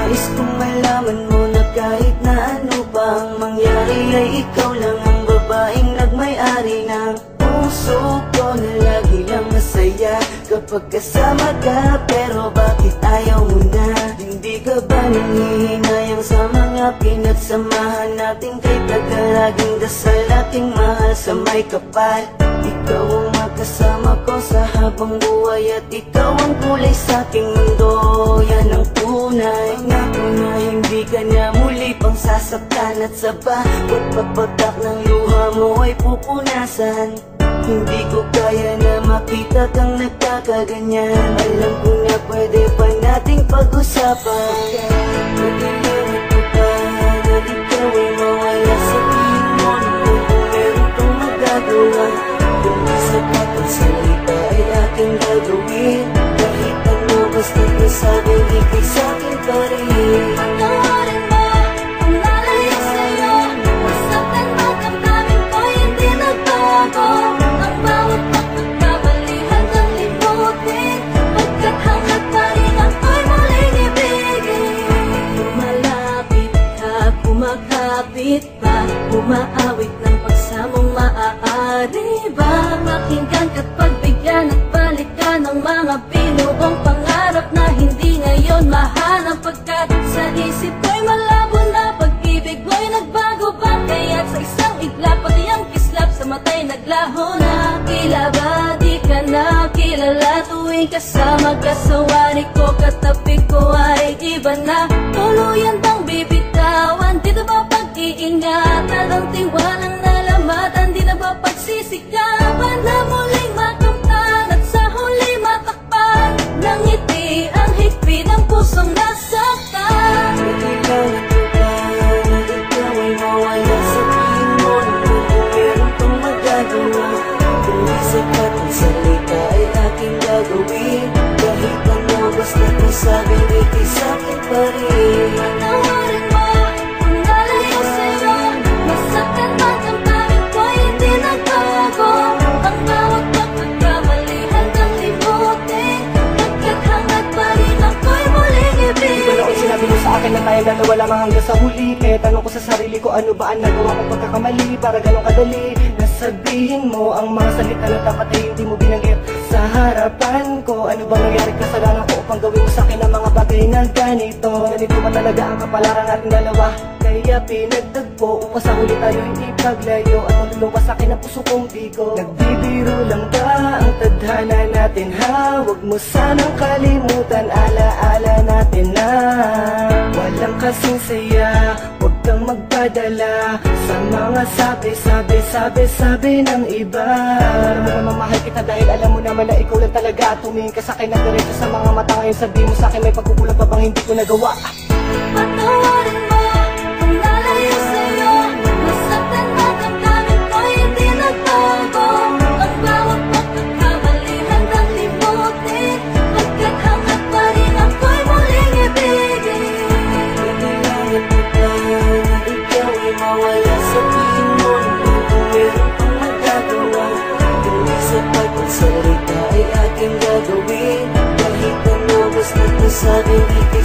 Nais kong malaman mo na kahit na ano pa ang mangyari ay ikaw lang ang babaeng nagmay-ari ng puso ko na lagi lang masaya kapag kasama ka. Pero bakit ayaw mo na? Hindi ka ba nanghihinayang sa mga pinagsamahan natin? Kay tagalaging dasal aking mahal sa may kapal. Ikaw ang makasama ko sa habang buhay at ikaw ang kulay sa aking mundo. Yan ang tunay. Pangako na hindi ka na muli pang sasaktan at sa bawat pagpatak ng luha mo ay pupunasan. Hindi ko kaya na makita kang nagkakaganyan. Alam ko na pwede pa nating pag-usapan. Pagkalimutan ko pa na ikaw ay mawala sa tingin mo. Kung meron kang magagawa, kung isa ka pang salita ay aking gagawin. Kahit ano basta't nasabing ikay sa'kin pa rin. Patawarin mo kung nalayo sa'yo. Masaktan man ang damdamin ko, hindi nagbago. Ang bawat pagkakamali hanggang limutin. Pagkat hanggat pa rin ako'y muling ibigin. Lumalapit ka, kumakapit pa, umaawit ng pagsamong maaari ba? Pakinggan ka't pagbigyan at balikan ng mga binuong pangarap na hindi ngayon mahanap. Pagkat sa isip ko'y malabo na pag-ibig mo'y nagbago ba? Kaya't sa isang iglap pati ang kislap sa mata'y naglaho na. Tila ba di ka na kilala tuwing kasama ka sa wari ko? Katabi ko ay iba na. Tuluyan bang bibitawan? Di na ba pag-iingatan? Ang tiwalang nalamatan, di na ba pagsisikapan na muling makamtan at sa huli matakpan ng ngiti ang higpit ng pusong nasaktan? Nagkakalat ko ba na ikaw ay mawala sa tingin mo? Kung meron kang magagawa, kung isa ka pang salita ay aking gagawin. Kahit ano basta't nasabing ikay sa'kin pa rin. Patawarin mo kung nalayo sa'yo. Masaktan man ang damdamin ko, hindi nagbago. Ang bawat pagkakamali hanggang limutin. Pagkat hanggat pa rin ako'y muling ibigin. Di ba noon sinabi mo sa akin na tayong dalawa lamang hanggang sa huli? Kaya tanong ko sa sarili ko, ano ba ang nagawa kong pagkakamali para ganun kadali? Nasabihin mo ang mga salita na dapat ay hindi mo binanggit sa harapan ko. Ano bang nangyari kasalanan ko upang gawin mo sa akin ang mga bagay na ganito? Ganito ba talaga ang kapalaran natin dalawa? Kaya pinagtagpo upang sa huli tayo hindi paglayo. At maluluwas sa akin ang puso kong bigo. Nagbibiro lang ba ang tadhana natin ha? Huwag mo sanang kalimutan, alaala natin na walang kasing saya. Huwag kang magpadala sa mga sabi ng iba. Alam mo naman mahal kita dahil alam mo naman na ikaw lang talaga. Tumingin ka sa akin na diretso sa mga mata. Ngayon sabihin mo sa akin may pagkukulang pa bang hindi ko nagawa? Patawarin mo kung nalayo sa'yo. Masaktan man ang damdamin ko, hindi nagbago. Ang bawat pagkakamali hanggang limutin. Pagkat hanggat pa rin ako'y muling ibigin. Nagkakalat ko ba na ikaw ay mawala sa tingin mo? Kung meron kang magagawa, kung isa pa pang salita ay aking gagawin. Kahit ano basta't nasabing ikay